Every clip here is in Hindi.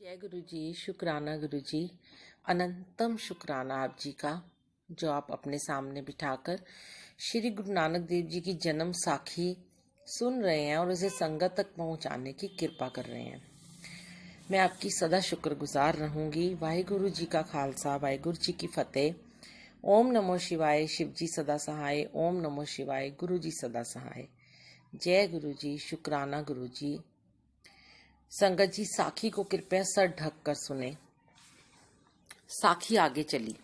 जय गुरु जी। शुक्राना गुरु जी। अनंतम शुक्राना आप जी का, जो आप अपने सामने बिठाकर श्री गुरु नानक देव जी की जन्म साखी सुन रहे हैं और उसे संगत तक पहुंचाने की कृपा कर रहे हैं। मैं आपकी सदा शुक्रगुजार रहूंगी। वाहिगुरु जी का खालसा, वाहिगुरु जी की फतेह। ओम नमो शिवाय। शिव जी सदा सहाय। ओम नमो शिवाय। गुरु जी सदा सहाय। जय गुरु जी। शुक्राना गुरु जी। संगत जी, साखी को कृपया सर ढक कर सुने। साखी आगे चली।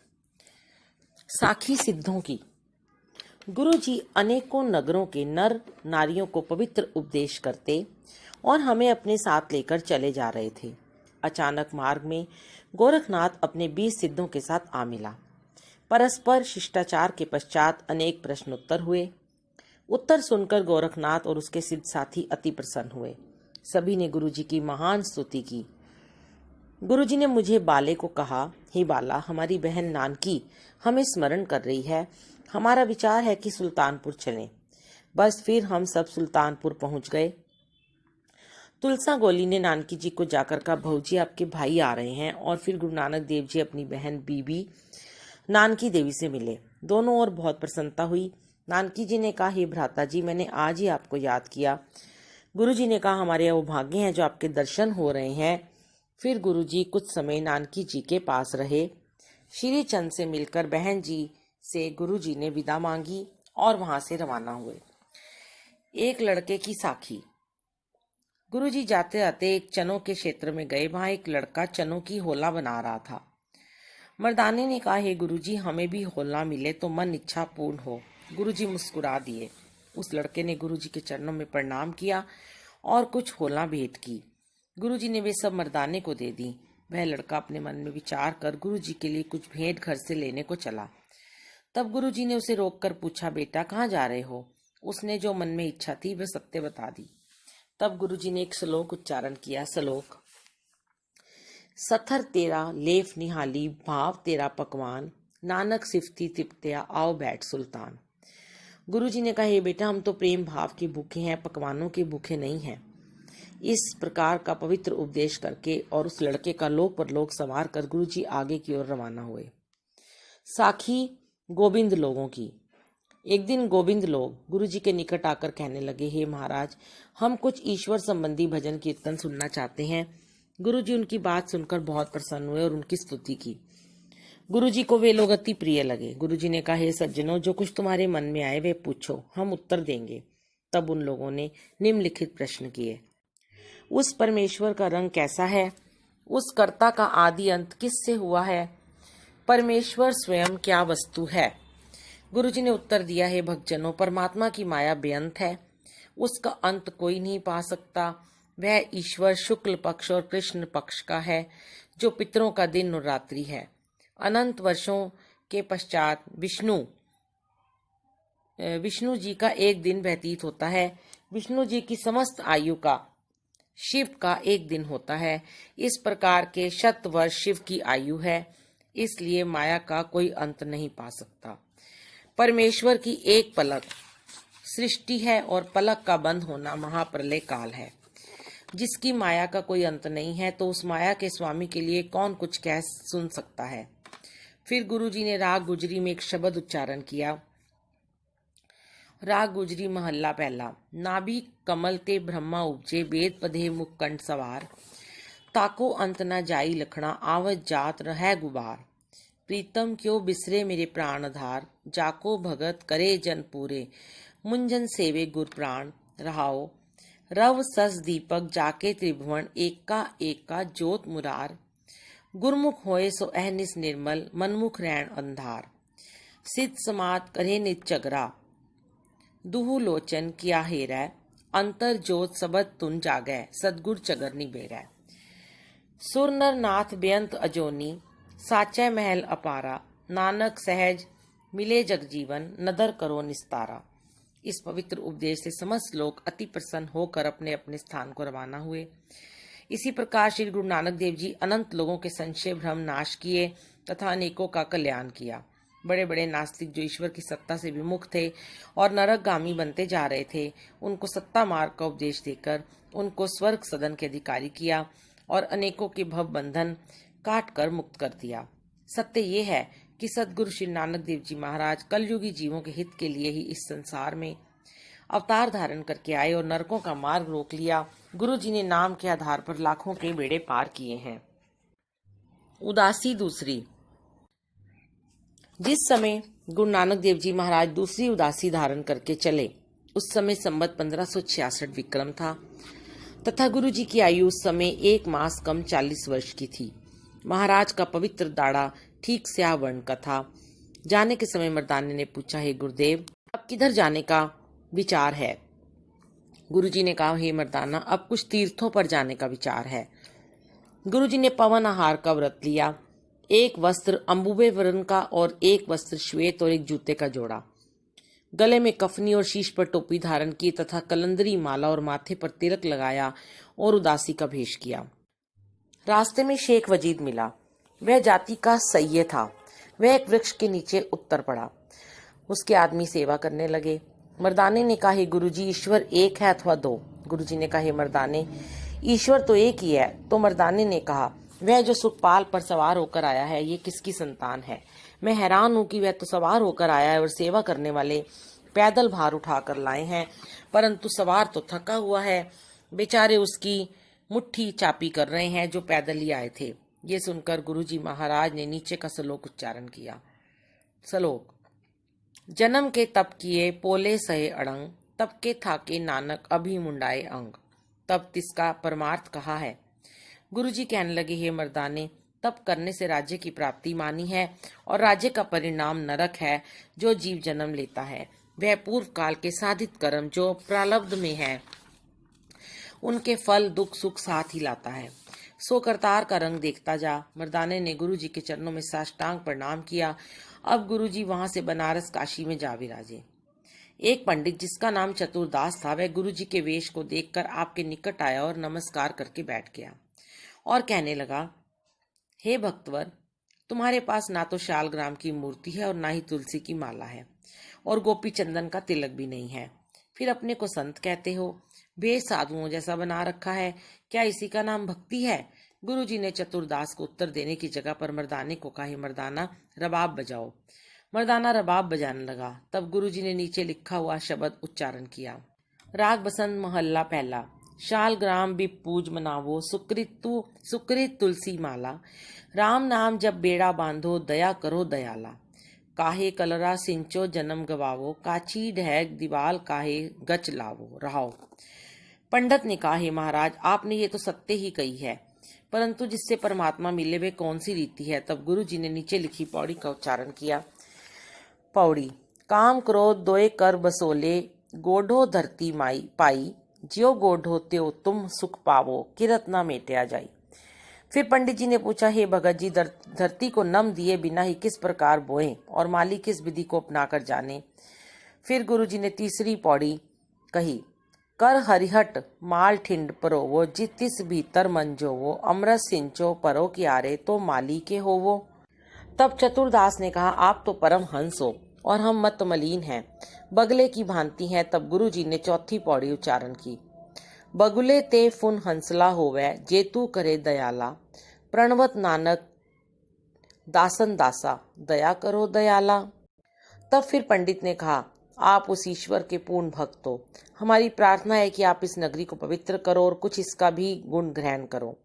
साखी सिद्धों की। गुरु जी अनेकों नगरों के नर नारियों को पवित्र उपदेश करते और हमें अपने साथ लेकर चले जा रहे थे। अचानक मार्ग में गोरखनाथ अपने 20 सिद्धों के साथ आ मिला। परस्पर शिष्टाचार के पश्चात अनेक प्रश्नोत्तर हुए। उत्तर सुनकर गोरखनाथ और उसके सिद्ध साथी अति प्रसन्न हुए। सभी ने गुरुजी की महान स्तुति की। गुरुजी ने मुझे बाले को कहा, हे बाला, हमारी बहन नानकी हमें स्मरण कर रही है। हमारा विचार है कि सुल्तानपुर चलें। बस फिर हम सब सुल्तानपुर पहुंच गए। तुलसा गोली ने नानकी जी को जाकर कहा, भौजी आपके भाई आ रहे हैं। और फिर गुरु नानक देव जी अपनी बहन बीबी नानकी देवी से मिले। दोनों ओर बहुत प्रसन्नता हुई। नानकी जी ने कहा, हे भ्राता जी, मैंने आज ही आपको याद किया। गुरुजी ने कहा, हमारे वो भाग्य हैं जो आपके दर्शन हो रहे हैं। फिर गुरुजी कुछ समय नानकी जी के पास रहे। श्री चंद से मिलकर बहन जी से गुरुजी ने विदा मांगी और वहां से रवाना हुए। एक लड़के की साखी। गुरुजी जाते आते एक चनों के क्षेत्र में गए। वहां एक लड़का चनों की होला बना रहा था। मर्दाने ने कहा, हे गुरुजी, हमें भी होला मिले तो मन इच्छा पूर्ण हो। गुरुजी मुस्कुरा दिए। उस लड़के ने गुरुजी के चरणों में प्रणाम किया और कुछ होला भेंट की। गुरुजी ने वे सब मर्दाने को दे दी। वह लड़का अपने मन में विचार कर गुरुजी के लिए कुछ भेंट घर से लेने को चला। तब गुरुजी ने उसे रोककर पूछा, बेटा कहाँ जा रहे हो? उसने जो मन में इच्छा थी वह सत्य बता दी। तब गुरुजी ने एक श्लोक उच्चारण किया। श्लोक। सथर तेरा लेफ निहाली, भाव तेरा पकवान, नानक सिफती तिपतिया, आओ बैठ सुल्तान। गुरुजी ने कहा, हे बेटा, हम तो प्रेम भाव के भूखे हैं, पकवानों के भूखे नहीं हैं। इस प्रकार का पवित्र उपदेश करके और उस लड़के का लोक परलोक संवार कर गुरुजी आगे की ओर रवाना हुए। साखी गोविंद लोगों की। एक दिन गोविंद लोग गुरुजी के निकट आकर कहने लगे, हे महाराज, हम कुछ ईश्वर संबंधी भजन कीर्तन सुनना चाहते हैं। गुरुजी उनकी बात सुनकर बहुत प्रसन्न हुए और उनकी स्तुति की। गुरुजी को वे लोग अति प्रिय लगे। गुरुजी ने कहा, हे सज्जनों, जो कुछ तुम्हारे मन में आए वे पूछो, हम उत्तर देंगे। तब उन लोगों ने निम्नलिखित प्रश्न किए। उस परमेश्वर का रंग कैसा है? उस कर्ता का आदि अंत किससे हुआ है? परमेश्वर स्वयं क्या वस्तु है? गुरुजी ने उत्तर दिया, हे भक्तजनों, परमात्मा की माया बेअंत है, उसका अंत कोई नहीं पा सकता। वह ईश्वर शुक्ल पक्ष और कृष्ण पक्ष का है, जो पितरों का दिन और रात्रि है। अनंत वर्षों के पश्चात विष्णु जी का एक दिन व्यतीत होता है। विष्णु जी की समस्त आयु का शिव का एक दिन होता है। इस प्रकार के 100 वर्ष शिव की आयु है, इसलिए माया का कोई अंत नहीं पा सकता। परमेश्वर की एक पलक सृष्टि है और पलक का बंद होना महाप्रलय काल है। जिसकी माया का कोई अंत नहीं है, तो उस माया के स्वामी के लिए कौन कुछ कह सुन सकता है। फिर गुरुजी ने राग गुजरी में एक शब्द उच्चारण किया। राग गुजरी महल्ला पहला। नाभि कमल ते ब्रह्मा उपजे, वेद पधे मुख कंठ सवार, ताको अंत न जाई लखना, आवत जात रह गुबार। प्रीतम क्यों बिसरे मेरे प्राण आधार, जाको भगत करे जन पूरे, मुंजन सेवे गुर प्राण रहाओ। रव सस दीपक जाके त्रिभुवन, एका ज्योत मुरार, गुरमुख होए सो अहनिस निर्मल, मनमुख रैन अंधार। सिद्ध समात करे नित चगरा, दुहु लोचन किया हेरै, अंतर जोत सबद तुन जागै, सदगुर चगर निबेरै। सुर नर नाथ बेअंत अजोनी, साचै महल अपारा, नानक सहज मिले जगजीवन, नदर करो निस्तारा। इस पवित्र उपदेश से समस्त लोग अति प्रसन्न होकर अपने अपने स्थान को रवाना हुए। इसी प्रकार श्री गुरु नानक देव जी अनंत लोगों के संशय भ्रम नाश किए तथा अनेकों का कल्याण किया। बड़े बड़े नास्तिक जो ईश्वर की सत्ता से विमुख थे और नरकगामी बनते जा रहे थे, उनको सत्ता मार्ग का उपदेश देकर उनको स्वर्ग सदन के अधिकारी किया और अनेकों के भव बंधन काट कर मुक्त कर दिया। सत्य ये है कि सद्गुरु श्री नानक देव जी महाराज कलयुगी जीवों के हित के लिए ही इस संसार में अवतार धारण करके आए और नरकों का मार्ग रोक लिया। गुरु जी ने नाम के आधार पर लाखों के बेड़े पार किए हैं। उदासी दूसरी। जिस समय गुरु नानक देव जी महाराज दूसरी उदासी धारण करके चले, उस समय संवत 1566 विक्रम था तथा गुरु जी की आयु उस समय 1 मास कम 40 वर्ष की थी। महाराज का पवित्र दाढ़ा ठीक स्याह वर्ण का था। जाने के समय मर्दाने ने पूछा, हे गुरुदेव, अब किधर जाने का विचार है? गुरु जी ने कहा, हे मर्दाना, अब कुछ तीर्थों पर जाने का विचार है। गुरु जी ने पवन आहार का व्रत लिया। 1 वस्त्र अंबुबे वर्ण का और 1 वस्त्र श्वेत और 1 जूते का जोड़ा। गले में कफनी और शीश पर टोपी धारण की तथा कलंदरी माला और माथे पर तिलक लगाया और उदासी का भेष किया। रास्ते में शेख वजीद मिला। वह जाति का सय्ये था। वह एक वृक्ष के नीचे उत्तर पड़ा। उसके आदमी सेवा करने लगे। मर्दाने ने कहा, हे गुरुजी, ईश्वर एक है अथवा 2? गुरुजी ने कहा, हे मर्दाने, ईश्वर तो एक ही है। तो मर्दाने ने कहा, वह जो सुखपाल पर सवार होकर आया है, ये किसकी संतान है? मैं हैरान हूं कि वह तो सवार होकर आया है और सेवा करने वाले पैदल भार उठाकर लाए हैं, परंतु सवार तो थका हुआ है। बेचारे उसकी मुट्ठी चापी कर रहे हैं जो पैदल ही आए थे। ये सुनकर गुरुजी महाराज ने नीचे का श्लोक उच्चारण किया। श्लोक। जन्म के तप किए पोले सहे अड़ंग, तब के थाके नानक अभी मुंडाए अंग। तब तिसका परमार्थ कहा है। गुरुजी कहने लगे, हे मर्दाने, तप करने से राज्य की प्राप्ति मानी है और राज्य का परिणाम नरक है। जो जीव जन्म लेता है वह पूर्व काल के साधित कर्म जो प्रारब्ध में है उनके फल दुख सुख साथ ही लाता है। सो करतार का रंग देखता जा। मर्दाने ने गुरुजी के चरणों में साष्टांग प्रणाम किया। अब गुरुजी वहां से बनारस काशी में जा विराजे। एक पंडित जिसका नाम चतुरदास था, वह गुरुजी के वेश को देखकर आपके निकट आया और नमस्कार करके बैठ गया और कहने लगा, हे भक्तवर, तुम्हारे पास ना तो शालग्राम की मूर्ति है और ना ही तुलसी की माला है और गोपी चंदन का तिलक भी नहीं है। फिर अपने को संत कहते हो, भेष साधुओं जैसा बना रखा है। क्या इसी का नाम भक्ति है? गुरुजी ने चतुरदास को उत्तर देने की जगह पर मर्दाने को कहा, मर्दाना, रबाब बजाओ। मर्दाना रबाब बजाने लगा। तब गुरुजी ने नीचे लिखा हुआ शब्द उच्चारण किया। राग बसंत महल्ला पहला। शालग्राम बिपूज मनावो, सुकृत तुलसी माला। राम नाम जब बेड़ा बांधो, दया करो दयाला। काहे कलरा सिंचो जन्म गवावो, काची ढैग दीवाल काहे गच लावो रहाओ। पंडित ने कहा, हे महाराज, आपने ये तो सत्य ही कही है, परंतु जिससे परमात्मा मिले वे कौन सी रीति है? तब गुरु जी ने नीचे लिखी पौड़ी का उच्चारण किया। पौड़ी। काम क्रोध दोए कर बसोले, गोढ़ो धरती माई पाई। ज्यो गोढ़ो त्यो तुम सुख पावो, किरत ना मेटिया जाई। फिर पंडित जी ने पूछा, हे भगत जी, धरती को नम दिए बिना ही किस प्रकार बोए और माली किस विधि को अपनाकर जाने? फिर गुरु जी ने तीसरी पौड़ी कही। कर हरिहट माल ठिंड परोवो, जितिस भीतर मंजोवो। अमृत सिंचो परो कियारे, तो माली के होवो। तब चतुरदास ने कहा, आप तो परम हंस हो और हम मत मलिन हैं, बगले की भांति हैं। तब गुरु जी ने चौथी पौड़ी उच्चारण की। बगुले ते फुन हंसला होवे, जेतु करे दयाला। प्रणवत नानक दासन दासा, दया करो दयाला। तब फिर पंडित ने कहा, आप उस ईश्वर के पूर्ण भक्त हो। हमारी प्रार्थना है कि आप इस नगरी को पवित्र करो और कुछ इसका भी गुण ग्रहण करो।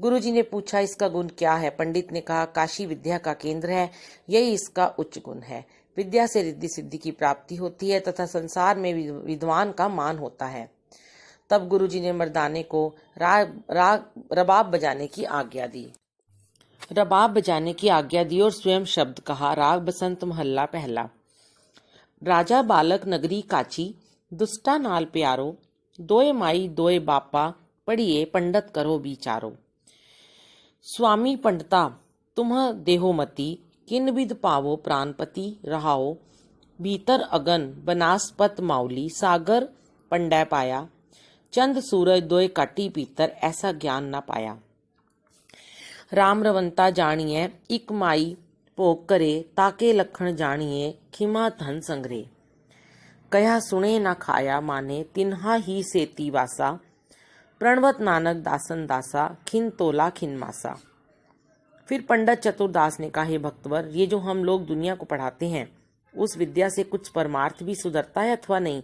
गुरु जी ने पूछा, इसका गुण क्या है? पंडित ने कहा, काशी विद्या का केंद्र है, यही इसका उच्च गुण है। विद्या से रिद्धि सिद्धि की प्राप्ति होती है तथा संसार में विद्वान का मान होता है। तब गुरु जी ने मर्दाने को रबाब बजाने की आज्ञा दी। रबाब बजाने की आज्ञा दी और स्वयं शब्द कहा। राग बसंत महल्ला पहला। राजा बालक नगरी काची, दुष्टा नाल प्यारो। दोए माई दोए बापा, पढ़िए पंडित करो विचारो। स्वामी पंडिता तुम्ह देहोमति, किन विद पावो प्राणपति रहाओ। भीतर अगन बनास्पत माउली, सागर पंडै पाया। चंद सूरज दोए काटी पीतर, ऐसा ज्ञान न पाया। राम रवंता जानिए इक माई भोग करे, ताके लखन जानिए खिमा धन संग्रह। कया सुने न खाया माने, तिन्हा ही सेती वासा। प्रणवत नानक दासन दासा, खिन तोला खिन मासा। फिर पंडित चतुरदास ने कहा, हे भक्तवर, ये जो हम लोग दुनिया को पढ़ाते हैं, उस विद्या से कुछ परमार्थ भी सुधरता है अथवा नहीं?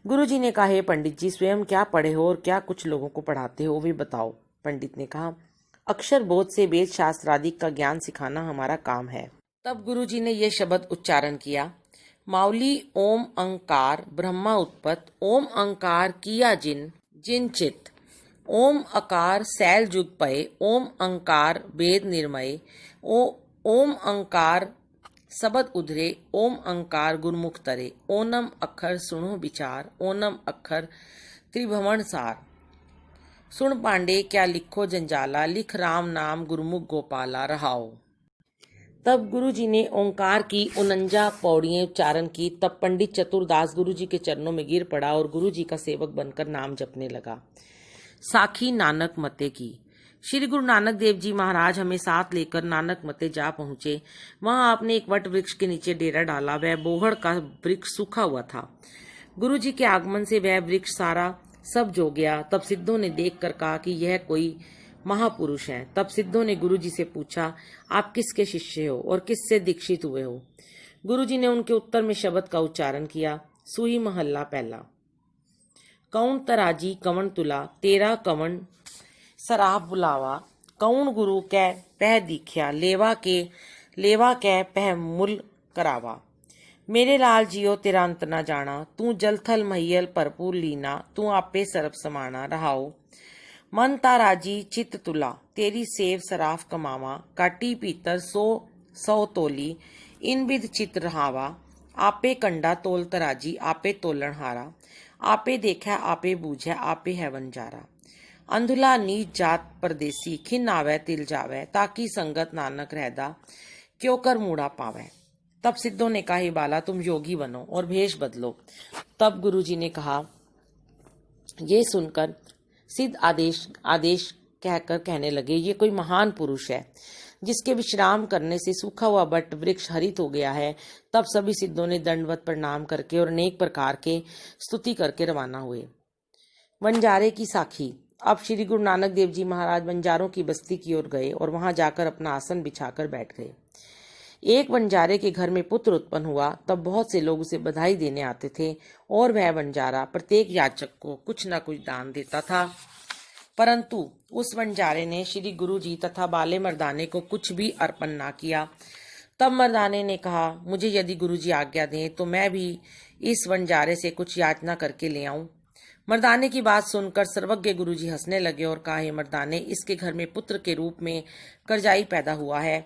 गुरुजी ने कहा, हे पंडित जी, स्वयं क्या पढ़े हो और क्या कुछ लोगों को पढ़ाते हो, वे बताओ। पंडित ने कहा, अक्षर बोध से वेद शास्त्र आदि का ज्ञान सिखाना हमारा काम है। तब गुरुजी ने यह शब्द उच्चारण किया, माउली ओम अंकार ब्रह्मा उत्पत, ओम अंकार किया जिन जिन चित, ओम अकार सैल जुग पय, ओम अंकार वेद निर्मय, ओम अंकार सबद उधरे, ओम अंकार गुरमुख तरे, ओनम अक्षर सुनो विचार, ओनम अक्षर त्रिभुवन सार। सुन पांडे क्या लिखो जंजाला, लिख राम नाम गुरुमुख गोपाला रहाओ। तब गुरुजी ने ओंकार की 49 पौड़ियां उच्चारण की। तब पंडित चतुरदास गुरुजी के चरणों में गिर पड़ा और गुरुजी का सेवक बनकर नाम जपने लगा। साखी नानक मते की। श्री गुरु नानक देव जी महाराज हमें साथ लेकर नानक मते जा पहुंचे। वहां आपने एक वट वृक्ष के नीचे डेरा डाला। वह बोहड़ का वृक्ष सूखा हुआ था। गुरुजी के आगमन से वह वृक्ष सारा सब जो गया। तब सिद्धों ने देखकर कहा कि यह कोई महापुरुष हैं। तब सिद्धों ने गुरुजी से पूछा, आप किसके शिष्य हो और किससे दीक्षित हुए हो? गुरुजी ने उनके उत्तर में शब्द का उच्चारण किया, सुही महल्ला पहला। कौन तराजी कवन तुला, तेरा कवन सराब बुलावा, कौन गुरु कै पह दीख्या, लेवा कै पह मुल करावा। मेरे लाल जियो तेरा अंत न जाना, तू जल थल महियल भरपूर लीना, तू आपे सरब समाना रहाओ। मन ताराजी चित तुला, तेरी सेव सराफ कमावा, काटी पीतर सौ तोली, इन विध चित रहावा। आपे कंडा तोल तराजी, आपे तोलन हारा, आपे देखा आपे बूझा, आपे है वंजारा। अंधुला नीच जात परदेसी, खिन आवे तिल जावे, ताकि संगत नानक रहदा, क्यों कर मूड़ा पावे। तब सिद्धों ने कहा, हे बाला, तुम योगी बनो और भेष बदलो। तब गुरुजी ने कहा, ये सुनकर सिद्ध आदेश कहकर कहने लगे, ये कोई महान पुरुष है जिसके विश्राम करने से सूखा हुआ बट वृक्ष हरित हो गया है। तब सभी सिद्धों ने दंडवत प्रणाम करके और अनेक प्रकार के स्तुति करके रवाना हुए। वंजारे की साखी। अब श्री गुरु नानक देव जी महाराज वंजारों की बस्ती की ओर गए और वहां जाकर अपना आसन बिछाकर बैठ गए। एक वंजारे के घर में पुत्र उत्पन्न हुआ। तब बहुत से लोग उसे बधाई देने आते थे और वह वंजारा प्रत्येक याचक को कुछ न कुछ दान देता था। परंतु उस वंजारे ने श्री गुरु जी तथा बाले मर्दाने को कुछ भी अर्पण ना किया। तब मर्दाने ने कहा, मुझे यदि गुरु जी आज्ञा दें तो मैं भी इस वंजारे से कुछ याचना करके ले आऊं। मर्दाने की बात सुनकर सर्वज्ञ गुरु जी हंसने लगे और कहा, हे मर्दाने, इसके घर में पुत्र के रूप में करजाई पैदा हुआ है।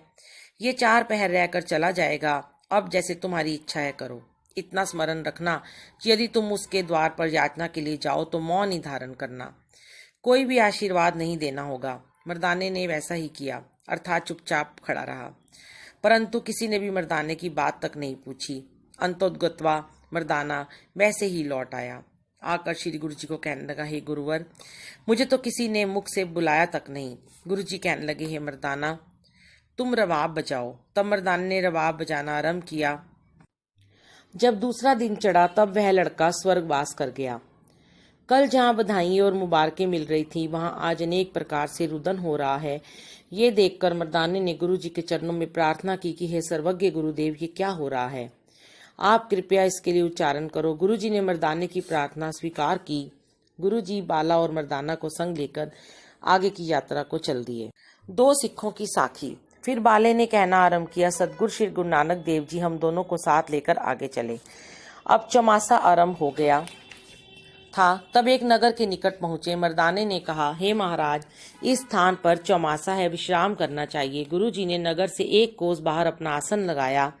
ये 4 पहर रहकर चला जाएगा। अब जैसे तुम्हारी इच्छा है करो। इतना स्मरण रखना कि यदि तुम उसके द्वार पर याचना के लिए जाओ तो मौन ही धारण करना, कोई भी आशीर्वाद नहीं देना होगा। मर्दाने ने वैसा ही किया, अर्थात चुपचाप खड़ा रहा। परंतु किसी ने भी मर्दाने की बात तक नहीं पूछी। अंतोद्गत्वा मर्दाना वैसे ही लौट आया। आकर श्री गुरु जी को कहने लगा, हे गुरुवर, मुझे तो किसी ने मुख से बुलाया तक नहीं। गुरु जी कहने लगे, हे मर्दाना, तुम रवाब बजाओ। तब मर्दाने ने रवाब बजाना आरंभ किया। जब दूसरा दिन चढ़ा तब वह लड़का स्वर्गवास कर गया। कल जहाँ बधाई और मुबारकें मिल रही थी, वहां आज अनेक प्रकार से रुदन हो रहा है। ये देखकर मर्दाने ने गुरु जी के चरणों में प्रार्थना की कि हे सर्वज्ञ गुरुदेव, ये क्या हो रहा है? आप कृपया इसके लिए उच्चारण करो। गुरु जी ने मर्दाने की प्रार्थना स्वीकार की। गुरु जी बाला और मर्दाना को संग लेकर आगे की यात्रा को चल दिए। 2 सिखों की साखी। फिर बाले ने कहना आरंभ किया, सदगुरु श्री गुरु नानक देव जी हम दोनों को साथ लेकर आगे चले। अब चौमासा आरंभ हो गया था। तब एक नगर के निकट पहुंचे। मर्दाने ने कहा, हे महाराज, इस स्थान पर चौमासा है, विश्राम करना चाहिए। गुरु जी ने नगर से 1 कोस बाहर अपना आसन लगाया।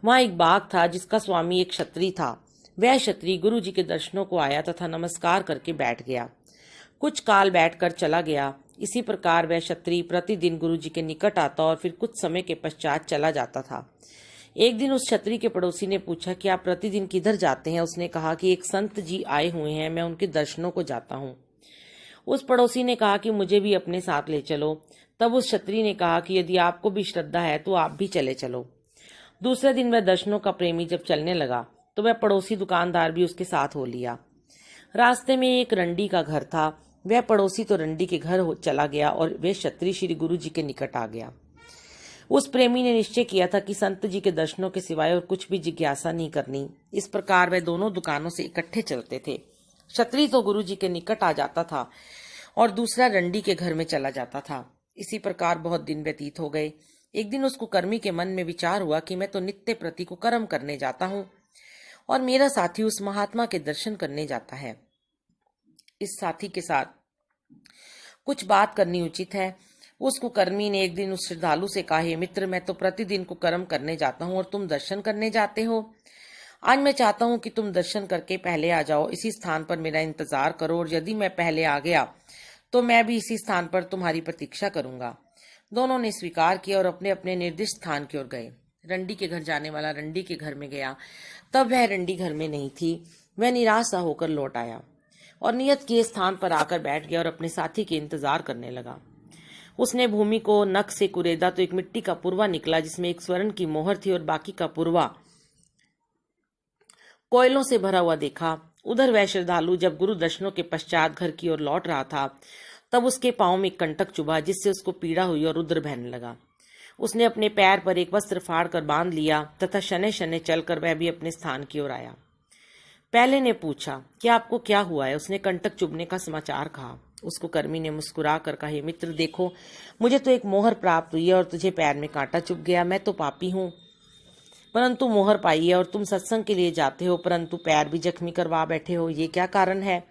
वहां एक बाग था जिसका स्वामी एक क्षत्रिय था। वह क्षत्रिय गुरु जी के दर्शनों को आया तथा नमस्कार करके बैठ गया। कुछ काल बैठकर चला गया। इसी प्रकार वह क्षत्रिय प्रतिदिन गुरु जी के निकट आता और फिर कुछ समय के पश्चात चला जाता था। एक दिन उस क्षत्रिय के पड़ोसी ने पूछा कि आप प्रतिदिन किधर जाते हैं? उसने कहा कि एक संत जी आए हुए हैं, मैं उनके दर्शनों को जाता हूँ। उस पड़ोसी ने कहा कि मुझे भी अपने साथ ले चलो। तब उस क्षत्रिय ने कहा कि यदि आपको भी श्रद्धा है तो आप भी चले चलो। दूसरे दिन वह दर्शनों का प्रेमी जब चलने लगा तो वह पड़ोसी दुकानदार भी उसके साथ हो लिया। रास्ते में एक रंडी का घर था। वह पड़ोसी तो रंडी के घर चला गया और वे क्षत्रिय श्री गुरु जी के निकट आ गया। उस प्रेमी ने निश्चय किया था कि संत जी के दर्शनों के सिवाय और कुछ भी जिज्ञासा नहीं करनी। इस प्रकार वे दोनों दुकानों से इकट्ठे चलते थे। क्षत्रिय तो गुरु जी के निकट आ जाता था और दूसरा रंडी के घर में चला जाता था। इसी प्रकार बहुत दिन व्यतीत हो गए। एक दिन उस कुकर्मी के मन में विचार हुआ कि मैं तो नित्य प्रति कुकर्म करने जाता हूँ और मेरा साथी उस महात्मा के दर्शन करने जाता है। इस साथी के साथ कुछ बात करनी उचित है। उस कुकर्मी ने एक दिन उस श्रद्धालु से कहा, हे मित्र, मैं तो प्रतिदिन कुकर्म करने जाता हूँ और तुम दर्शन करने जाते हो। आज मैं चाहता हूँ कि तुम दर्शन करके पहले आ जाओ, इसी स्थान पर मेरा इंतजार करो, और यदि मैं पहले आ गया तो मैं भी इसी स्थान पर तुम्हारी प्रतीक्षा करूंगा। दोनों ने स्वीकार किया और अपने अपने निर्दिष्ट स्थान की ओर गए। रंडी के घर जाने वाला रंडी के घर में गया। तब वह रंडी घर में नहीं थी। वह निराश सा होकर लौट आया और नियत किए स्थान पर आकर बैठ गया और अपने साथी के इंतजार करने लगा। उसने भूमि को नख से कुरेदा तो एक मिट्टी का पुरवा निकला जिसमें एक स्वर्ण की मोहर थी और बाकी का पुरवा कोयलों से भरा हुआ देखा। उधर वह श्रद्धालु जब गुरु दर्शनों के पश्चात घर की ओर लौट रहा था तब उसके पांव में एक कंटक चुभा, जिससे उसको पीड़ा हुई और रुद्र बहने लगा। उसने अपने पैर पर एक वस्त्र फाड़ कर बांध लिया तथा शनै शनै चलकर वह भी अपने स्थान की ओर आया। पहले ने पूछा, क्या आपको क्या हुआ है? उसने कंटक चुभने का समाचार कहा। उसको कर्मी ने मुस्कुरा कर कहा, हे मित्र, देखो, मुझे तो एक मोहर प्राप्त हुई है और तुझे पैर में कांटा चुभ गया। मैं तो पापी हूँ, परंतु मोहर पाई है, और तुम सत्संग के लिए जाते हो परंतु पैर भी जख्मी करवा बैठे हो। ये क्या कारण है?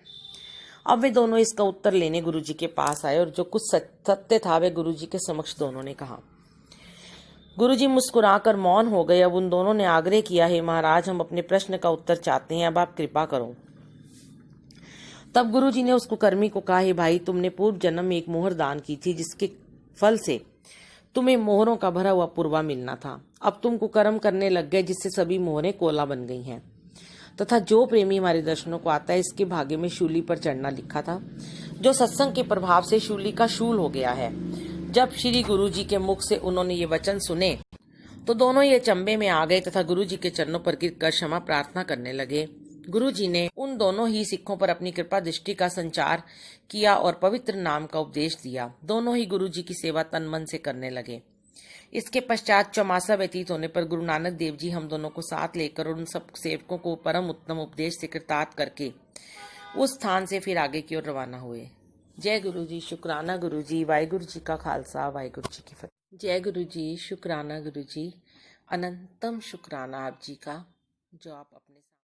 अब वे दोनों इसका उत्तर लेने गुरु जी के पास आए और जो कुछ सत्य था वे गुरु जी के समक्ष दोनों ने कहा। गुरु जी मुस्कुराकर मौन हो गए। अब उन दोनों ने आग्रह किया, हे महाराज, हम अपने प्रश्न का उत्तर चाहते हैं, अब आप कृपा करो। तब गुरु जी ने उस कुकर्मी को कहा, हे भाई, तुमने पूर्व जन्म में एक मोहर दान की थी जिसके फल से तुम्हें मोहरों का भरा हुआ पुरवा मिलना था। अब तुम कुकर्म करने लग गए जिससे सभी मोहरें कोला बन गई हैं, तथा जो प्रेमी हमारे दर्शनों को आता है इसके भाग्य में शूली पर चढ़ना लिखा था, जो सत्संग के प्रभाव से शूली का शूल हो गया है। जब श्री गुरु जी के मुख से उन्होंने ये वचन सुने तो दोनों ये चंबे में आ गए तथा गुरु जी के चरणों पर गिरकर क्षमा प्रार्थना करने लगे। गुरु जी ने उन दोनों ही सिखों पर अपनी कृपा दृष्टि का संचार किया और पवित्र नाम का उपदेश दिया। दोनों ही गुरु जी की सेवा तन मन से करने लगे। इसके पश्चात चौमासा व्यतीत होने पर गुरु नानक देव जी हम दोनों को साथ लेकर उन सब सेवकों को परम उत्तम उपदेश से कृतार्थ करके उस स्थान से फिर आगे की ओर रवाना हुए। जय गुरु जी, शुक्राना गुरु जी, वाहिगुरु जी का खालसा, वाहिगुरु जी की फतेह। जय गुरु जी, शुक्राना गुरु जी, अनंतम शुक्राना आप जी का, जो आप